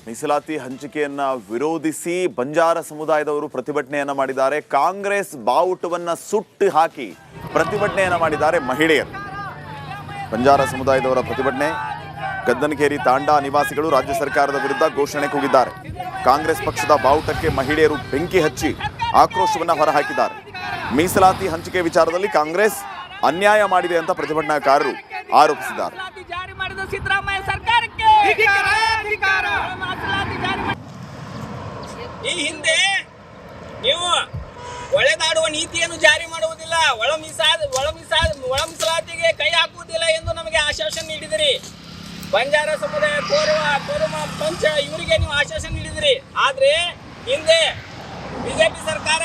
ಮೀಸಲಾತಿ ಹಂಚಿಕೆಯನ್ನ ವಿರೋಧಿಸಿ ಬಂಜಾರ ಸಮುದಾಯದವರು ಪ್ರತಿಭಟನೆಯನ್ನ ಮಾಡಿದ್ದಾರೆ. ಕಾಂಗ್ರೆಸ್ ಬಾವುಟವನ್ನ ಸುಟ್ಟು ಹಾಕಿ ಪ್ರತಿಭಟನೆಯನ್ನ ಮಾಡಿದ್ದಾರೆ ಮಹಿಳೆಯರು. ಬಂಜಾರ ಸಮುದಾಯದವರ ಪ್ರತಿಭಟನೆ. ಗದ್ದನಕೇರಿ ತಾಂಡಾ ನಿವಾಸಿಗಳು ರಾಜ್ಯ ಸರ್ಕಾರದ ವಿರುದ್ಧ ಘೋಷಣೆ ಕೂಗಿದ್ದಾರೆ. ಕಾಂಗ್ರೆಸ್ ಪಕ್ಷದ ಬಾವುಟಕ್ಕೆ ಮಹಿಳೆಯರು ಬೆಂಕಿ ಹಚ್ಚಿ ಆಕ್ರೋಶವನ್ನ ಹೊರಹಾಕಿದ್ದಾರೆ. ಮೀಸಲಾತಿ ಹಂಚಿಕೆ ವಿಚಾರದಲ್ಲಿ ಕಾಂಗ್ರೆಸ್ ಅನ್ಯಾಯ ಮಾಡಿದೆ ಅಂತ ಪ್ರತಿಭಟನಾಕಾರರು ಆರೋಪಿಸಿದ್ದಾರೆ. ಈ ಹಿಂದೆ ನೀವು ಒಳೆದಾಡುವ ನೀತಿಯನ್ನು ಜಾರಿ ಮಾಡುವುದಿಲ್ಲ, ಒಳ ಮೀಸಲಾತಿಗೆ ಕೈ ಹಾಕುವುದಿಲ್ಲ ಎಂದು ನಮಗೆ ಆಶ್ವಾಸನೆ ನೀಡಿದಿರಿ. ಬಂಜಾರ ಸಮುದಾಯ ಕೋರಮ ಪಂಚ ಇವರಿಗೆ ನೀವು ಆಶ್ವಾಸನೆ ನೀಡಿದಿರಿ. ಆದ್ರೆ ಹಿಂದೆ ಬಿಜೆಪಿ ಸರ್ಕಾರ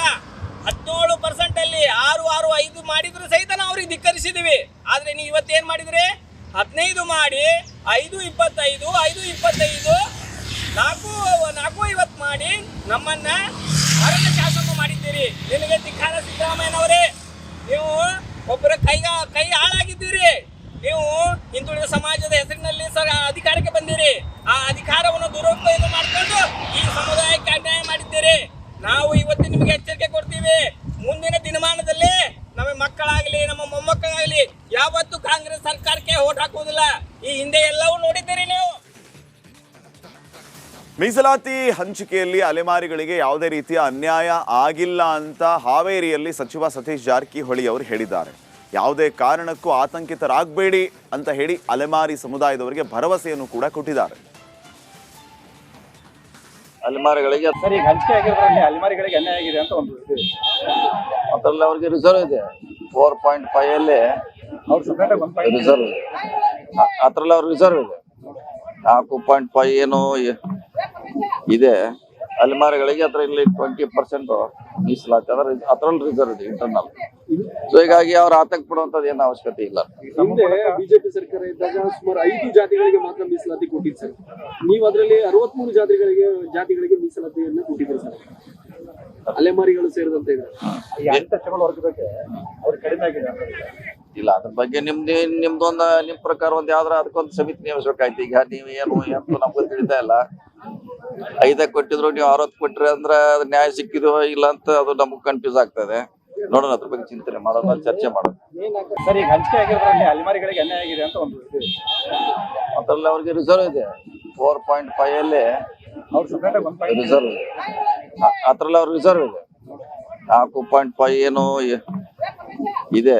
17% ಅಲ್ಲಿ 6.5 ಮಾಡಿದ್ರು ಸಹಿತ ನಾವು ಅವ್ರಿಗೆ ಧಿಕ್ಕರಿಸಿದೀವಿ. ಆದ್ರೆ ನೀವು ಇವತ್ತೇನ್ ಮಾಡಿದ್ರಿ? 15 ಮಾಡಿ 5.25 5.25 4.50 ಮಾಡಿ ನಮ್ಮನ್ನ ಅರಣ್ಯ ಶಾಸನ ಮಾಡಿದ್ದೀರಿ. ನಿಮಗೆ ಧಿಕ್ಕಾರ ಸಿದ್ದರಾಮಯ್ಯನವರೇ. ನೀವು ಒಬ್ಬರ ಕೈ ಹಾಳಾಗಿದ್ದೀರಿ. ನೀವು ಹಿಂದುಳಿದ ಸಮಾಜದ ಹೆಸರಿನಲ್ಲಿ ಅಧಿಕಾರಕ್ಕೆ ಬಂದಿರಿ. ಆ ಅಧಿಕಾರವನ್ನು ದುರುಪಯೋಗ ಮಾಡಿಕೊಂಡು ಈ ಸಮುದಾಯಕ್ಕೆ ಅನ್ಯಾಯ ಮಾಡಿದ್ದೀರಿ. ನಾವು ಇವತ್ತು ನಿಮಗೆ ಎಚ್ಚರಿಕೆ ಕೊಡ್ತೀವಿ. ಮುಂದಿನ ದಿನಮಾನದಲ್ಲಿ ನಮ್ಮ ಮಕ್ಕಳಾಗಲಿ ನಮ್ಮ ಮೊಮ್ಮಕ್ಕಳಾಗಲಿ ಯಾವತ್ತೂ ಕಾಂಗ್ರೆಸ್ ಸರ್ಕಾರಕ್ಕೆ ಓಟ್ ಹಾಕುವುದಿಲ್ಲ. ಈ ಹಿಂದೆ ಎಲ್ಲವೂ ನೋಡಿದ್ದೀರಿ ನೀವು. ಮೀಸಲಾತಿ ಹಂಚಿಕೆಯಲ್ಲಿ ಅಲೆಮಾರಿಗಳಿಗೆ ಯಾವುದೇ ರೀತಿಯ ಅನ್ಯಾಯ ಆಗಿಲ್ಲ ಅಂತ ಹಾವೇರಿಯಲ್ಲಿ ಸಚಿವ ಸತೀಶ್ ಜಾರಕಿಹೊಳಿ ಅವರು ಹೇಳಿದ್ದಾರೆ. ಯಾವುದೇ ಕಾರಣಕ್ಕೂ ಆತಂಕಿತರಾಗಬೇಡಿ ಅಂತ ಹೇಳಿ ಅಲೆಮಾರಿ ಸಮುದಾಯದವರಿಗೆ ಭರವಸೆಯನ್ನು ಕೂಡ ಕೊಟ್ಟಿದ್ದಾರೆ. ಅಲೆಮಾರಿಗಳಿಗೆ ಸರ್, ಈಗ ಹಂಚಿಕೆ ಆಗಿರೋದ್ರಲ್ಲಿ ಅಲೆಮಾರಿಗಳಿಗೆ ಅನ್ಯಾಯ ಆಗಿದೆ ಅಂತ ಒಂದು ಅದರಲ್ಲಿ ಅವ್ರಿಗೆ ರಿಸರ್ವ್ ಇದೆ. 4.5 ಅಲ್ಲಿ ಅವ್ರು ಸಪರೇಟ್ ಆಗಿ ರಿಸರ್ವ್ ಇದೆ. ಅದ್ರಲ್ಲಿ ಅವ್ರಿಗೆ ರಿಸರ್ವ್ ಇದೆ. 4.5 ಏನು ಇದೆ ಅಲೆಮಾರಿಗಳಿಗೆ. ಅದರಲ್ಲಿ 20% ಮೀಸಲಾತಿ ಅದ್ರಲ್ಲಿ ರಿಸರ್ವ್ ಇದೆ ಇಂಟರ್ನಲ್. ಸೊ ಹೀಗಾಗಿ ಅವ್ರ ಆತಂಕ ಪಡುವಂತದ್ದು ಏನು ಅವಶ್ಯಕತೆ ಇಲ್ಲ. ಹಿಂದೆ ಬಿಜೆಪಿ ಸರ್ಕಾರ ಇದ್ದಾಗ ಸುಮಾರು 5 ಜಾತಿಗಳಿಗೆ ಮಾತ್ರ ಮೀಸಲಾತಿ ಕೊಟ್ಟಿದ್ದು ಸರ್. ನೀವು ಅದರಲ್ಲಿ 63 ಜಾತಿಗಳಿಗೆ ಮೀಸಲಾತಿಯನ್ನು ಕೊಟ್ಟಿದ್ದೀರಿ ಸರ್, ಅಲೆಮಾರಿಗಳು ಸೇರಿದಂತೆ ಇದೆ. ವರ್ಗಕ್ಕೆ ಅವ್ರು ಕಡಿಮೆ ಆಗಿದೆ ಇಲ್ಲ, ಅದ್ರ ಬಗ್ಗೆ ನಿಮ್ದೊಂದು ನಿಮ್ ಪ್ರಕಾರ ಒಂದ್ ಯಾವ್ದಾರ ಅದಕ್ಕೊಂದು ಸಮಿತಿ ನೇಮಿಸ್ಬೇಕಾಯ್ತು. ಈಗ ನೀವು ಏನು ನಮ್ಗೆ ತಿಳಿತಾ ಇಲ್ಲ. 5 ಕೊಟ್ಟಿದ್ರು, ನೀವು 60 ಕೊಟ್ರಿ ಅಂದ್ರೆ ನ್ಯಾಯ ಸಿಕ್ಕಿದೋ ಇಲ್ಲ ಅಂತ ಅದು ನಮ್ಗೆ ಕನ್ಫ್ಯೂಸ್ ಆಗ್ತದೆ. ನೋಡೋಣ, ಅದ್ರ ಬಗ್ಗೆ ಚಿಂತನೆ ಮಾಡೋಣ, ಚರ್ಚೆ ಮಾಡೋಣ. ಸರ್, ಈಗ ಹಂಚಿಕೆ ಆಗಿರೋದ್ರಲ್ಲಿ ಅಲೆಮಾರಿಗಳಿಗೆ ಅನ್ಯಾಯ ಆಗಿದೆ ಅಂತ ಒಂದು ಅದ್ರಲ್ಲಿ ಅವ್ರಿಗೆ ರಿಸರ್ವ್ ಇದೆ. 4.5 ಅಲ್ಲಿ ಅವ್ರು ಸಪರೇಟ್ ಆಗಿ ರಿಸರ್ವ್ ಇದೆ. ಅದ್ರಲ್ಲಿ ಅವ್ರ ರಿಸರ್ವ್ ಇದೆ. 4.5 ಏನು ಇದೆ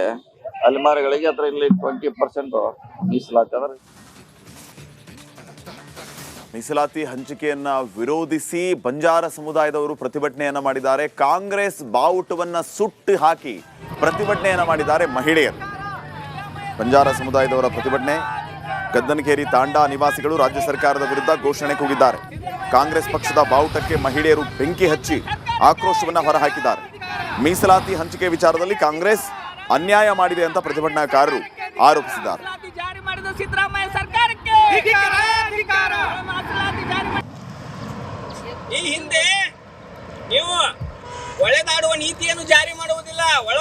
ಅಲೆಮಾರಿಗಳಿಗೆ. ಅದರಲ್ಲಿ 20% ಮೀಸಲಾತಿ ಮೀಸಲಾತಿ ಹಂಚಿಕೆಯನ್ನ ವಿರೋಧಿಸಿ ಬಂಜಾರ ಸಮುದಾಯದವರು ಪ್ರತಿಭಟನೆಯನ್ನ ಮಾಡಿದ್ದಾರೆ. ಕಾಂಗ್ರೆಸ್ ಬಾವುಟವನ್ನ ಸುಟ್ಟು ಹಾಕಿ ಪ್ರತಿಭಟನೆಯನ್ನ ಮಾಡಿದ್ದಾರೆ ಮಹಿಳೆಯರು. ಬಂಜಾರ ಸಮುದಾಯದವರ ಪ್ರತಿಭಟನೆ. ಗದ್ದನಕೇರಿ ತಾಂಡಾ ನಿವಾಸಿಗಳು ರಾಜ್ಯ ಸರ್ಕಾರದ ವಿರುದ್ಧ ಘೋಷಣೆ ಕೂಗಿದ್ದಾರೆ. ಕಾಂಗ್ರೆಸ್ ಪಕ್ಷದ ಬಾವುಟಕ್ಕೆ ಮಹಿಳೆಯರು ಬೆಂಕಿ ಹಚ್ಚಿ ಆಕ್ರೋಶವನ್ನ ಹೊರಹಾಕಿದ್ದಾರೆ. ಮೀಸಲಾತಿ ಹಂಚಿಕೆ ವಿಚಾರದಲ್ಲಿ ಕಾಂಗ್ರೆಸ್ ಅನ್ಯಾಯ ಮಾಡಿದೆ ಅಂತ ಪ್ರತಿಭಟನಾಕಾರರು ಆರೋಪಿಸಿದ್ದಾರೆ. ಈ ಹಿಂದೆ ನೀವು ಒಳೆದಾಡುವ ನೀತಿಯನ್ನು ಜಾರಿ ಮಾಡುವುದಿಲ್ಲ, ಒಳ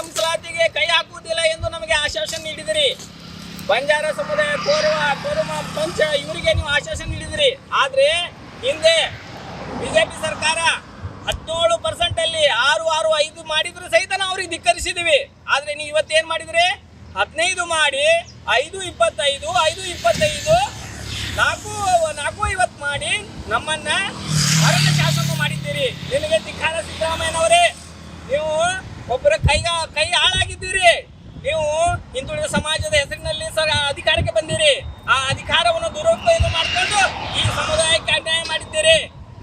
ಮೀಸಲಾತಿಗೆ ಕೈ ಹಾಕುವುದಿಲ್ಲ ಎಂದು ನಮಗೆ ಆಶ್ವಾಸನೆ ನೀಡಿದಿರಿ. ಬಂಜಾರ ಸಮುದಾಯ ಕೋರಮ ಪಂಚ ಇವರಿಗೆ ನೀವು ಆಶ್ವಾಸನೆ ನೀಡಿದಿರಿ. ಆದ್ರೆ ಹಿಂದೆ ಬಿಜೆಪಿ ಸರ್ಕಾರ 17% ಅಲ್ಲಿ 6.5 ಮಾಡಿದ್ರು ಸಹಿತ ನಾವು ಅವ್ರಿಗೆ ಧಿಕ್ಕರಿಸಿದೀವಿ. ಆದ್ರೆ ನೀವು ಇವತ್ತೇನ್ ಮಾಡಿದ್ರಿ? 15 ಮಾಡಿ 5.25 5.25 4.50 ಮಾಡಿ ನಮ್ಮನ್ನ ಅರಣ್ಯ ಶಾಸನ ಮಾಡಿದ್ದೀರಿ. ನಿಮಗೆ ಧಿಕ್ಕಾರ ಸಿದ್ದರಾಮಯ್ಯನವರೇ. ನೀವು ಒಬ್ಬರ ಕೈ ಹಾಳಾಗಿದ್ದೀರಿ. ನೀವು ಹಿಂದುಳಿದ ಸಮಾಜದ ಹೆಸರಿನಲ್ಲಿ ಅಧಿಕಾರಕ್ಕೆ ಬಂದಿರಿ. ಆ ಅಧಿಕಾರವನ್ನು ದುರುಪಯೋಗ ಮಾಡಿಕೊಂಡು ಈ ಸಮುದಾಯಕ್ಕೆ ಅನ್ಯಾಯ ಮಾಡಿದ್ದೀರಿ.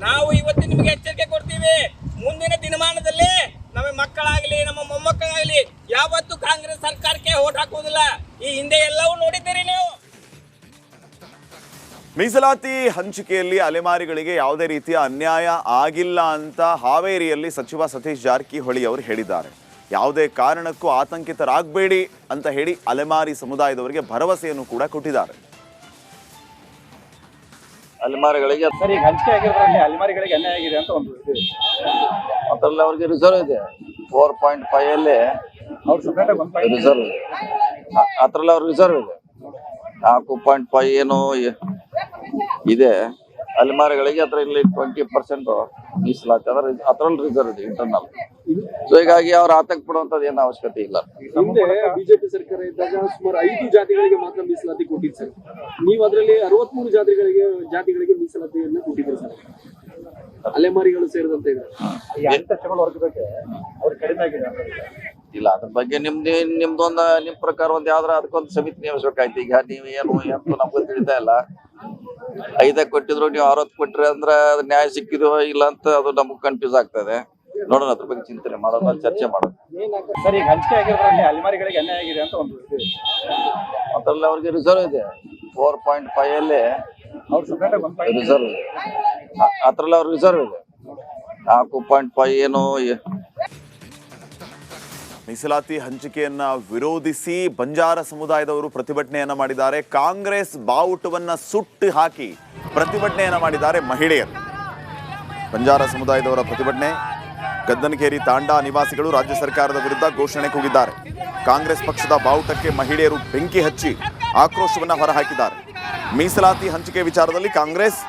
ನಾವು ಇವತ್ತು ನಿಮಗೆ ಎಚ್ಚರಿಕೆ ಕೊಡ್ತೀವಿ. ಮುಂದಿನ ದಿನಮಾನದಲ್ಲಿ ನಮ್ಮ ಮಕ್ಕಳಾಗಲಿ ನಮ್ಮ ಮೊಮ್ಮಕ್ಕಳಾಗಲಿ ಯಾವತ್ತೂ ಕಾಂಗ್ರೆಸ್ ಸರ್ಕಾರಕ್ಕೆ ಓಟ್ ಹಾಕುವುದಿಲ್ಲ. ಈ ಹಿಂದೆ ಎಲ್ಲವೂ ನೋಡಿದ್ದೀರಿ ನೀವು. ಮೀಸಲಾತಿ ಹಂಚಿಕೆಯಲ್ಲಿ ಅಲೆಮಾರಿಗಳಿಗೆ ಯಾವುದೇ ರೀತಿಯ ಅನ್ಯಾಯ ಆಗಿಲ್ಲ ಅಂತ ಹಾವೇರಿಯಲ್ಲಿ ಸಚಿವ ಸತೀಶ್ ಜಾರಕಿಹೊಳಿ ಅವರು ಹೇಳಿದ್ದಾರೆ. ಯಾವುದೇ ಕಾರಣಕ್ಕೂ ಆತಂಕಿತರಾಗಬೇಡಿ ಅಂತ ಹೇಳಿ ಅಲೆಮಾರಿ ಸಮುದಾಯದವರಿಗೆ ಭರವಸೆಯನ್ನು ಕೂಡ ಕೊಟ್ಟಿದ್ದಾರೆ. ಅಲೆಮಾರಿಗಳಿಗೆ ಸರ್, ಈಗ ಹಂಚಿಕೆ ಆಗಿರೋದ್ರಲ್ಲಿ ಅಲೆಮಾರಿಗಳಿಗೆ ಅನ್ಯಾಯ ಆಗಿದೆ ಅಂತ ಒಂದು ಅದ್ರಲ್ಲಿ ಅವ್ರಿಗೆ ರಿಸರ್ವ್ ಇದೆ. 4.5 ಅಲ್ಲಿ ಅವ್ರು ಸಪರೇಟ್ ಆಗಿ ರಿಸರ್ವ್ ಇದೆ. ಅದ್ರಲ್ಲಿ ಅವ್ರ ರಿಸರ್ವ್ ಇದೆ. 4.5 ಏನು ಇದೆ. ಅಲೆಮಾರಿಗಳಿಗೆ ಅದರಲ್ಲಿ 20% ಮೀಸಲಾತಿ ಅದರಲ್ಲಿ ರಿಸರ್ವ್ ಇದೆ ಇಂಟರ್ನಲ್. ಸೊ ಹೀಗಾಗಿ ಅವ್ರ ಆತಂಕ ಪಡುವಂತದ್ದು ಏನು ಅವಶ್ಯಕತೆ ಇಲ್ಲ. ಹಿಂದೆ ಬಿಜೆಪಿ ಸರ್ಕಾರ ಇದ್ದಾಗ ಸುಮಾರು 5 ಜಾತಿಗಳಿಗೆ ಮಾತ್ರ ಮೀಸಲಾತಿ ಕೊಟ್ಟಿದ್ದು ಸರ್. ನೀವು ಅದರಲ್ಲಿ 63 ಜಾತಿಗಳಿಗೆ ಮೀಸಲಾತಿಯನ್ನ ಕೊಟ್ಟಿದ್ದೀರಿ ಸರ್. ಅಲೆಮಾರಿಗಳು ಸೇರಿದಂತೆ ಇದೆ. ವರ್ಗಕ್ಕೆ ಅವ್ರು ಕಡಿಮೆ ಆಗಿದೆ ಇಲ್ಲ, ಅದ್ರ ಬಗ್ಗೆ ನಿಮ್ದೊಂದು ನಿಮ್ ಪ್ರಕಾರ ಒಂದ್ ಯಾವ್ದಾರ ಅದಕ್ಕೊಂದು ಸಮಿತಿ ನೇಮಿಸ್ಬೇಕಾಯ್ತು. ಈಗ ನೀವು ಏನು ಅಂತ ನಮ್ಗೆ ತಿಳಿತಾ ಇಲ್ಲ. 5 ಕೊಟ್ಟಿದ್ರು, ನೀವು 60 ಕೊಟ್ರಿ ಅಂದ್ರೆ ಅದು ನ್ಯಾಯ ಸಿಕ್ಕಿದೋ ಇಲ್ಲ ಅಂತ ಅದು ನಮ್ಗೆ ಕನ್ಫ್ಯೂಸ್ ಆಗ್ತದೆ. ನೋಡೋಣ, ಅದ್ರ ಬಗ್ಗೆ ಚಿಂತನೆ ಮಾಡೋಣ, ಚರ್ಚೆ ಮಾಡೋಣ. ಸರ್, ಈಗ ಹಂಚಿಕೆ ಆಗಿರೋದ್ರಲ್ಲಿ ಅಲೆಮಾರಿಗಳಿಗೆ ಅನ್ಯಾಯ ಆಗಿದೆ ಅಂತ ಒಂದು ಅದ್ರಲ್ಲಿ ಅವ್ರಿಗೆ ರಿಸರ್ವ್ ಇದೆ 4.5 ಅಲ್ಲಿ ಅವ್ರು ಸಪ್ರೇಟ್ ಆಗಿ ರಿಸರ್ವ್ ಇದೆ. ಅದ್ರಲ್ಲಿ ಅವ್ರ ರಿಸರ್ವ್ ಇದೆ 4.5 ಏನು. ಮೀಸಲಾತಿ ಹಂಚಿಕೆಯನ್ನ ವಿರೋಧಿಸಿ ಬಂಜಾರ ಸಮುದಾಯದವರು ಪ್ರತಿಭಟನೆಯನ್ನ ಮಾಡಿದ್ದಾರೆ. ಕಾಂಗ್ರೆಸ್ ಬಾವುಟವನ್ನ ಸುಟ್ಟು ಹಾಕಿ ಪ್ರತಿಭಟನೆಯನ್ನ ಮಾಡಿದ್ದಾರೆ ಮಹಿಳೆಯರು. ಬಂಜಾರ ಸಮುದಾಯದವರ ಪ್ರತಿಭಟನೆ. ಗದ್ದನಕೇರಿ ತಾಂಡಾ ನಿವಾಸಿಗಳು ರಾಜ್ಯ ಸರ್ಕಾರದ ವಿರುದ್ಧ ಘೋಷಣೆ ಕೂಗಿದ್ದಾರೆ. ಕಾಂಗ್ರೆಸ್ ಪಕ್ಷದ ಬಾವುಟಕ್ಕೆ ಮಹಿಳೆಯರು ಬೆಂಕಿ ಹಚ್ಚಿ ಆಕ್ರೋಶವನ್ನ ಹೊರಹಾಕಿದ್ದಾರೆ. ಮೀಸಲಾತಿ ಹಂಚಿಕೆ ವಿಚಾರದಲ್ಲಿ ಕಾಂಗ್ರೆಸ್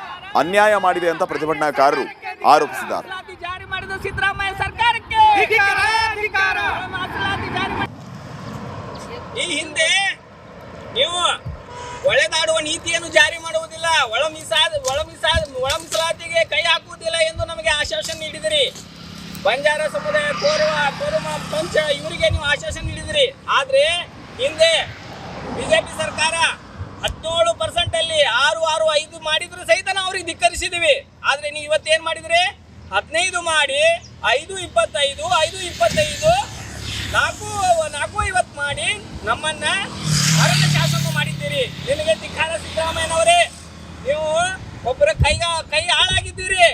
ಅನ್ಯಾಯ ಮಾಡಿದೆ ಅಂತ ಪ್ರತಿಭಟನಾಕಾರರು ಆರೋಪಿಸಿದ್ದಾರೆ. ಜಾರಿ ಮಾಡಿದ ಸಿದ್ದರಾಮಯ್ಯ ಸರ್ಕಾರಕ್ಕೆ ಈ ಹಿಂದೆ ನೀವು ಒಳೆದಾಡುವ ನೀತಿಯನ್ನು ಜಾರಿ ಮಾಡುವುದಿಲ್ಲ, ಒಳ ಮೀಸಲಾತಿಗೆ ಕೈ ಹಾಕುವುದಿಲ್ಲ ಎಂದು ನಮಗೆ ಆಶ್ವಾಸನೆ ನೀಡಿದಿರಿ. ಬಂಜಾರ ಸಮುದಾಯ ಕೋರಮ ಪಂಚ ಇವರಿಗೆ ನೀವು ಆಶ್ವಾಸನೆ ನೀಡಿದಿರಿ. ಆದ್ರೆ ಹಿಂದೆ ಬಿಜೆಪಿ ಸರ್ಕಾರ 17% ಅಲ್ಲಿ 6.5 ಮಾಡಿದ್ರು ಸಹಿತ ನಾವು ಅವ್ರಿಗೆ ಧಿಕ್ಕರಿಸಿದೀವಿ. ಆದ್ರೆ ನೀವು ಇವತ್ತೇನ್ ಮಾಡಿದ್ರಿ? 15 ಮಾಡಿ 5.25 4.50 ಮಾಡಿ ನಮ್ಮನ್ನ ಅರಣ್ಯ ಶಾಸನ ಮಾಡಿದ್ದೀರಿ. ನಿಮಗೆ ಧಿಕ್ಕಾರ ಸಿದ್ದರಾಮಯ್ಯನವರೇ. ನೀವು ಒಬ್ಬರ ಕೈ ಹಾಳಾಗಿದ್ದೀರಿ.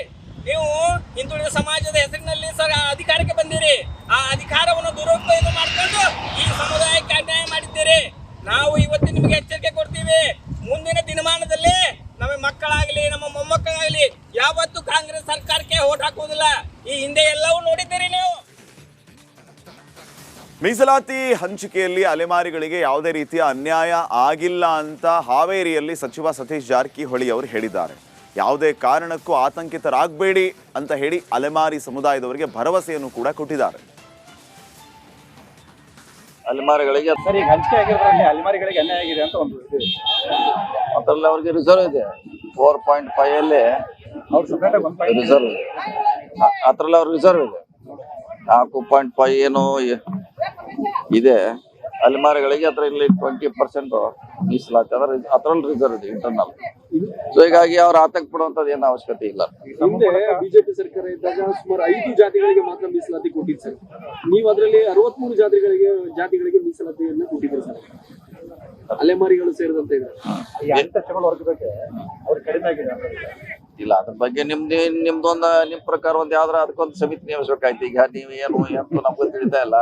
ನೀವು ಹಿಂದುಳಿದ ಸಮಾಜದ ಹೆಸರಿನಲ್ಲಿ ಅಧಿಕಾರಕ್ಕೆ ಬಂದಿರಿ. ಆ ಅಧಿಕಾರವನ್ನು ದುರುಪಯೋಗ ಮಾಡಿಕೊಂಡು ಈ ಸಮುದಾಯಕ್ಕೆ ಅನ್ಯಾಯ ಮಾಡಿದ್ದೀರಿ. ನಾವು ಇವತ್ತು ನಿಮಗೆ ಎಚ್ಚರಿಕೆ ಕೊಡ್ತೀವಿ. ಮುಂದಿನ ದಿನಮಾನದಲ್ಲಿ ನಮ್ಮ ಮಕ್ಕಳಾಗಲಿ ನಮ್ಮ ಮೊಮ್ಮಕ್ಕಳಾಗಲಿ ಯಾವತ್ತೂ ಕಾಂಗ್ರೆಸ್ ಸರ್ಕಾರಕ್ಕೆ ಓಟ್ ಹಾಕುವುದಿಲ್ಲ. ಈ ಹಿಂದೆ ಎಲ್ಲವೂ ನೋಡಿದ್ದೀರಿ ನೀವು. ಮೀಸಲಾತಿ ಹಂಚಿಕೆಯಲ್ಲಿ ಅಲೆಮಾರಿಗಳಿಗೆ ಯಾವುದೇ ರೀತಿಯ ಅನ್ಯಾಯ ಆಗಿಲ್ಲ ಅಂತ ಹಾವೇರಿಯಲ್ಲಿ ಸಚಿವ ಸತೀಶ್ ಜಾರಕಿಹೊಳಿ ಅವರು ಹೇಳಿದ್ದಾರೆ. ಯಾವುದೇ ಕಾರಣಕ್ಕೂ ಆತಂಕಿತರಾಗಬೇಡಿ ಅಂತ ಹೇಳಿ ಅಲೆಮಾರಿ ಸಮುದಾಯದವರಿಗೆ ಭರವಸೆಯನ್ನು ಕೂಡ ಕೊಟ್ಟಿದ್ದಾರೆ. ಅಲೆಮಾರಿಗಳಿಗೆ ಸರ್, ಈಗ ಹಂಚಿಕೆ ಆಗಿರೋದ್ರಲ್ಲಿ ಅಲೆಮಾರಿಗಳಿಗೆ ಅನ್ಯಾಯ ಆಗಿದೆ ಅಂತ ಒಂದು ಅದ್ರಲ್ಲಿ ಅವ್ರಿಗೆ ರಿಸರ್ವ್ ಇದೆ 4.5 ಅಲ್ಲಿ ಅವ್ರು ಸಪ್ರೇಟ್ ಆಗಿ ರಿಸರ್ವ್ ಇದೆ. ಅದ್ರಲ್ಲಿ ಅವ್ರ ರಿಸರ್ವ್ ಇದೆ 4.5 ಏನು ಇದೆ. ಅಲೆಮಾರಿಗಳಿಗೆ ಅದರಲ್ಲಿ 20% ಮೀಸಲಾತಿ ಅದರಲ್ಲಿ ರಿಸರ್ವ್ ಇದೆ ಇಂಟರ್ನಲ್. ಸೊ ಹೀಗಾಗಿ ಅವ್ರ ಆತಂಕ ಪಡುವಂತದ್ದು ಏನು ಅವಶ್ಯಕತೆ ಇಲ್ಲ. ಹಿಂದೆ ಬಿಜೆಪಿ ಸರ್ಕಾರ ಇದ್ದಾಗ ಸುಮಾರು 5 ಜಾತಿಗಳಿಗೆ ಮಾತ್ರ ಮೀಸಲಾತಿ ಕೊಟ್ಟಿದ್ದು ಸರ್. ನೀವು ಅದರಲ್ಲಿ 63 ಜಾತಿಗಳಿಗೆ ಮೀಸಲಾತಿಯನ್ನ ಕೊಟ್ಟಿದ್ದೀರಿ ಸರ್. ಅಲೆಮಾರಿಗಳು ಸೇರಿದಂತೆ ಇದೆ. ವರ್ಗಕ್ಕೆ ಅವ್ರು ಕಡಿಮೆ ಆಗಿದೆ ಇಲ್ಲ, ಅದ್ರ ಬಗ್ಗೆ ನಿಮ್ದೊಂದು ನಿಮ್ ಪ್ರಕಾರ ಒಂದ್ ಯಾವ್ದಾರ ಅದಕ್ಕೊಂದು ಸಮಿತಿ ನೇಮಿಸ್ಬೇಕಾಯ್ತು. ಈಗ ನೀವು ಏನು ಅಂತ ನಮ್ಗೆ ತಿಳಿತಾ ಇಲ್ಲ.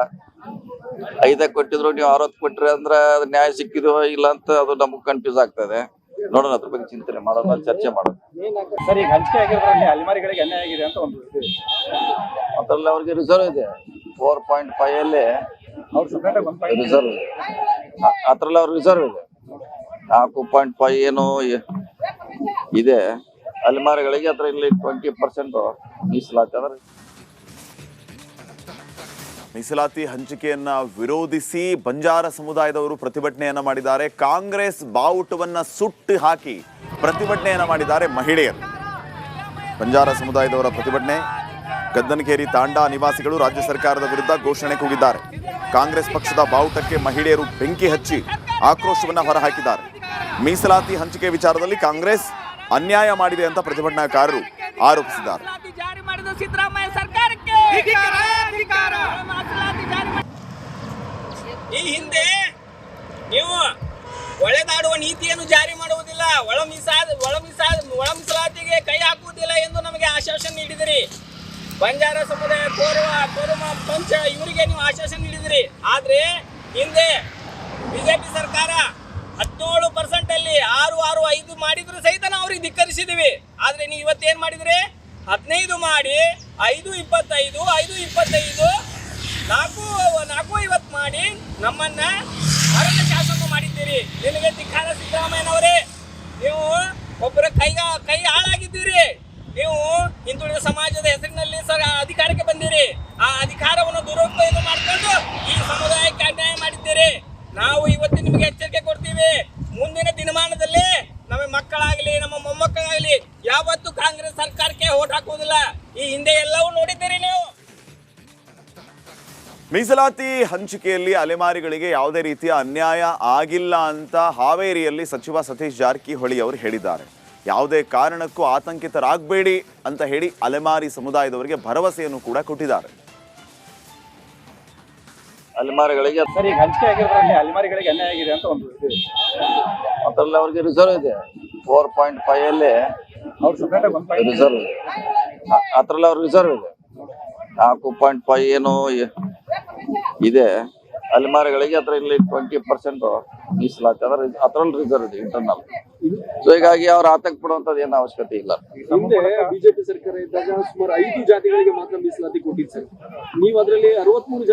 5 ಕೊಟ್ಟಿದ್ರು, ನೀವು 60 ಕೊಟ್ರಿ ಅಂದ್ರೆ ಅದು ನ್ಯಾಯ ಸಿಕ್ಕಿದೋ ಇಲ್ಲ ಅಂತ ಅದು ನಮ್ಗೆ ಕನ್ಫ್ಯೂಸ್ ಆಗ್ತದೆ. ನೋಡೋಣ, ಅದ್ರ ಬಗ್ಗೆ ಚಿಂತನೆ ಮಾಡೋಣ, ಚರ್ಚೆ ಮಾಡೋಣ. ಸರ್, ಈಗ ಹಂಚಿಕೆ ಆಗಿರೋದ್ರಲ್ಲಿ ಅಲೆಮಾರಿಗಳಿಗೆ ಅನ್ಯಾಯ ಆಗಿದೆ ಅಂತ ಒಂದು ಅದ್ರಲ್ಲಿ ಅವ್ರಿಗೆ ರಿಸರ್ವ್ ಇದೆ 4.5 ಅಲ್ಲಿ ಅವ್ರು ಸಪ್ರೇಟ್ ಆಗಿ ರಿಸರ್ವ್ ಇದೆ. ಅದ್ರಲ್ಲಿ ಅವ್ರ ರಿಸರ್ವ್ ಇದೆ 4.5 ಏನು ಇದೆ. ಅಲೆಮಾರಿಗಳಿಗೆ ಅದರಲ್ಲಿ 20% ಮೀಸಲಾತಿ ಮೀಸಲಾತಿ ಹಂಚಿಕೆಯನ್ನ ವಿರೋಧಿಸಿ ಬಂಜಾರ ಸಮುದಾಯದವರು ಪ್ರತಿಭಟನೆಯನ್ನ ಮಾಡಿದ್ದಾರೆ. ಕಾಂಗ್ರೆಸ್ ಬಾವುಟವನ್ನ ಸುಟ್ಟು ಹಾಕಿ ಪ್ರತಿಭಟನೆಯನ್ನ ಮಾಡಿದ್ದಾರೆ ಮಹಿಳೆಯರು. ಬಂಜಾರ ಸಮುದಾಯದವರ ಪ್ರತಿಭಟನೆ. ಗದ್ದನಕೇರಿ ತಾಂಡಾ ನಿವಾಸಿಗಳು ರಾಜ್ಯ ಸರ್ಕಾರದ ವಿರುದ್ಧ ಘೋಷಣೆ ಕೂಗಿದ್ದಾರೆ. ಕಾಂಗ್ರೆಸ್ ಪಕ್ಷದ ಬಾವುಟಕ್ಕೆ ಮಹಿಳೆಯರು ಬೆಂಕಿ ಹಚ್ಚಿ ಆಕ್ರೋಶವನ್ನ ಹೊರಹಾಕಿದ್ದಾರೆ. ಮೀಸಲಾತಿ ಹಂಚಿಕೆ ವಿಚಾರದಲ್ಲಿ ಕಾಂಗ್ರೆಸ್ ಅನ್ಯಾಯ ಮಾಡಿದೆ ಅಂತ ಪ್ರತಿಭಟನಾಕಾರರು ಆರೋಪಿಸಿದ್ದಾರೆ. ಜಾರಿ ಮಾಡಿದ ಸಿದ್ದರಾಮಯ್ಯ ಸರ್ಕಾರಕ್ಕೆ ಈ ಹಿಂದೆ ನೀವು ಒಳೆದಾಡುವ ನೀತಿಯನ್ನು ಜಾರಿ ಮಾಡುವುದಿಲ್ಲ, ಒಳ ಮೀಸಲಾತಿಗೆ ಕೈ ಹಾಕುವುದಿಲ್ಲ ಎಂದು ನಮಗೆ ಆಶ್ವಾಸನೆ ನೀಡಿದಿರಿ. ಬಂಜಾರ ಸಮುದಾಯ ಕೋರಮ ಪಂಚ ಇವರಿಗೆ ನೀವು ಆಶ್ವಾಸನೆ ನೀಡಿದಿರಿ. ಆದ್ರೆ ಹಿಂದೆ ಬಿಜೆಪಿ ಸರ್ಕಾರ 17% ಅಲ್ಲಿ 6.5 ಮಾಡಿದ್ರು ಸಹಿತ ನಾವು ಅವ್ರಿಗೆ ಧಿಕ್ಕರಿಸಿದೀವಿ. ಆದ್ರೆ ನೀವು ಇವತ್ತೇನ್ ಮಾಡಿದ್ರಿ? 15 ಮಾಡಿ 5.25 4.50 ಮಾಡಿ ನಮ್ಮನ್ನ ಅರಣ್ಯ ಶಾಸನ ಮಾಡಿದ್ದೀರಿ. ನಿಮಗೆ ಧಿಕ್ಕಾರ ಸಿದ್ದರಾಮಯ್ಯನವರೇ. ನೀವು ಒಬ್ಬರ ಕೈ ಹಾಳಾಗಿದ್ದೀರಿ. ನೀವು ಹಿಂದುಳಿದ ಸಮಾಜದ ಹೆಸರಿನಲ್ಲಿ ಅಧಿಕಾರಕ್ಕೆ ಬಂದಿರಿ. ಆ ಅಧಿಕಾರವನ್ನು ದುರುಪಯೋಗ ಮಾಡಿಕೊಂಡು ಈ ಸಮುದಾಯಕ್ಕೆ ಅನ್ಯಾಯ ಮಾಡಿದ್ದೀರಿ. ನಾವು ಇವತ್ತು ನಿಮಗೆ ಎಚ್ಚರಿಕೆ ಕೊಡ್ತೀವಿ. ಮುಂದಿನ ದಿನಮಾನದಲ್ಲಿ ನಮ್ಮ ಮಕ್ಕಳಾಗಲಿ ನಮ್ಮ ಮೊಮ್ಮಕ್ಕಳಾಗಲಿ ಯಾವತ್ತೂ ಕಾಂಗ್ರೆಸ್ ಸರ್ಕಾರಕ್ಕೆ ಓಟ್ ಹಾಕುವುದಿಲ್ಲ. ಈ ಹಿಂದೆ ಎಲ್ಲವೂ ನೋಡಿದ್ದೀರಿ ನೀವು. ಮೀಸಲಾತಿ ಹಂಚಿಕೆಯಲ್ಲಿ ಅಲೆಮಾರಿಗಳಿಗೆ ಯಾವುದೇ ರೀತಿಯ ಅನ್ಯಾಯ ಆಗಿಲ್ಲ ಅಂತ ಹಾವೇರಿಯಲ್ಲಿ ಸಚಿವ ಸತೀಶ್ ಜಾರಕಿಹೊಳಿ ಅವರು ಹೇಳಿದ್ದಾರೆ. ಯಾವುದೇ ಕಾರಣಕ್ಕೂ ಆತಂಕಿತರಾಗಬೇಡಿ ಅಂತ ಹೇಳಿ ಅಲೆಮಾರಿ ಸಮುದಾಯದವರಿಗೆ ಭರವಸೆಯನ್ನು ಕೂಡ ಕೊಟ್ಟಿದ್ದಾರೆ. ಅಲೆಮಾರಿಗಳಿಗೆ ಸರ್, ಈಗ ಹಂಚಿಕೆ ಆಗಿರೋದ್ರಲ್ಲಿ ಅಲೆಮಾರಿಗಳಿಗೆ ಅನ್ಯಾಯ ಆಗಿದೆ ಅಂತ ಒಂದು ಇದು. ಅದ್ರಲ್ಲಿ ಅವ್ರಿಗೆ ರಿಸರ್ವ್ ಇದೆ 4.5 ಅಲ್ಲಿ ಅವ್ರು ಸಪ್ರೇಟ್ ಆಗಿ 1.5 ರಿಸರ್ವ್ ಇದೆ. ಅದ್ರಲ್ಲಿ ಅವ್ರ ರಿಸರ್ವ್ ಇದೆ 4.5 ಏನೋ ಇದೆ. ಅಲೆಮಾರಿಗಳಿಗೆ ಅದ್ರಲ್ಲಿ 20% ಮೀಸಲಾತಿ ಅದ್ರಲ್ಲಿ ರಿಸರ್ವ್ ಇದೆ ಇಂಟರ್ನಲ್. ಸೊ ಹೀಗಾಗಿ ಅವ್ರ ಆತಂಕ ಪಡುವಂತದ್ದು ಏನು ಅವಶ್ಯಕತೆ ಇಲ್ಲ. ಹಿಂದೆ ಬಿಜೆಪಿ ಸರ್ಕಾರ ಇದ್ದಾಗ ಸುಮಾರು 5 ಜಾತಿಗಳಿಗೆ ಮಾತ್ರ ಮೀಸಲಾತಿ ಕೊಟ್ಟಿದ್ದು ಸರ್. ನೀವು ಅದರಲ್ಲಿ 63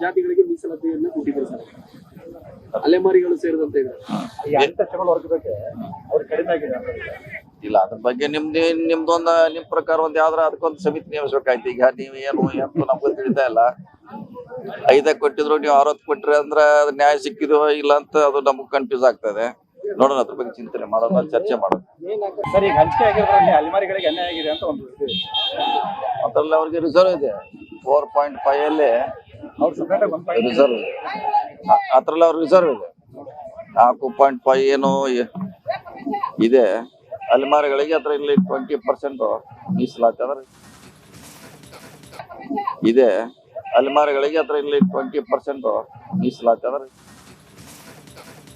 ಜಾತಿಗಳಿಗೆ ಮೀಸಲಾತಿಯನ್ನ ಕೊಟ್ಟಿದ್ದೀರಿ ಸರ್, ಅಲೆಮಾರಿಗಳು ಸೇರಿದಂತೆ ಇದೆ. ಈ ಅನ್ಟಚಬಲ್ ವರ್ಗಕ್ಕೆ ಅವ್ರು ಕಡಿಮೆ ಆಗಿದೆ ಅಂತ. ಇಲ್ಲ, ಅದ್ರ ಬಗ್ಗೆ ನಿಮ್ದೊಂದು ನಿಮ್ ಪ್ರಕಾರ ಒಂದ್ ಯಾವ್ದಾರ ಅದಕ್ಕೊಂದು ಸಮಿತಿ ನೇಮಿಸ್ಬೇಕಾಯ್ತು. ಈಗ ನೀವು ಏನು ಅಂತ ನಮ್ಗೆ ತಿಳಿತಾ ಇಲ್ಲ. 5 ಕೊಟ್ಟಿದ್ರು, ನೀವು 60 ಕೊಟ್ರಿ ಅಂದ್ರೆ ಅದು ನ್ಯಾಯ ಸಿಕ್ಕಿದೋ ಇಲ್ಲ ಅಂತ ಅದು ನಮ್ಗೆ ಕನ್ಫ್ಯೂಸ್ ಆಗ್ತದೆ. ನೋಡೋಣ, ಅದ್ರ ಬಗ್ಗೆ ಚಿಂತನೆ ಮಾಡೋಣ, ಚರ್ಚೆ ಮಾಡೋಣ. ಸರ್, ಈಗ ಹಂಚಿಕೆ ಆಗಿರೋದ್ರಲ್ಲಿ ಅಲೆಮಾರಿಗಳಿಗೆ ಅನ್ಯಾಯ ಆಗಿದೆ ಅಂತ ಒಂದು ಇದು. ಅದ್ರಲ್ಲಿ ಅವ್ರಿಗೆ ರಿಸರ್ವ್ ಇದೆ 4.5 ಅಲ್ಲಿ ಅವ್ರು ಸಪ್ರೇಟ್ ಆಗಿ 1.5 ರಿಸರ್ವ್ ಇದೆ. ಅದ್ರಲ್ಲಿ ಅವ್ರ ರಿಸರ್ವ್ ಇದೆ 4.5 ಏನೋ ಇದೆ. ಅಲೆಮಾರಿಗಳಿಗೆ ಅದ್ರಲ್ಲಿ 20% ಮೀಸಲಾತಿ ಇದೆ. ಅಲೆಮಾರಿಗಳಿಗೆ ಅದ್ರಲ್ಲಿ 20% ಮೀಸಲಾತಿ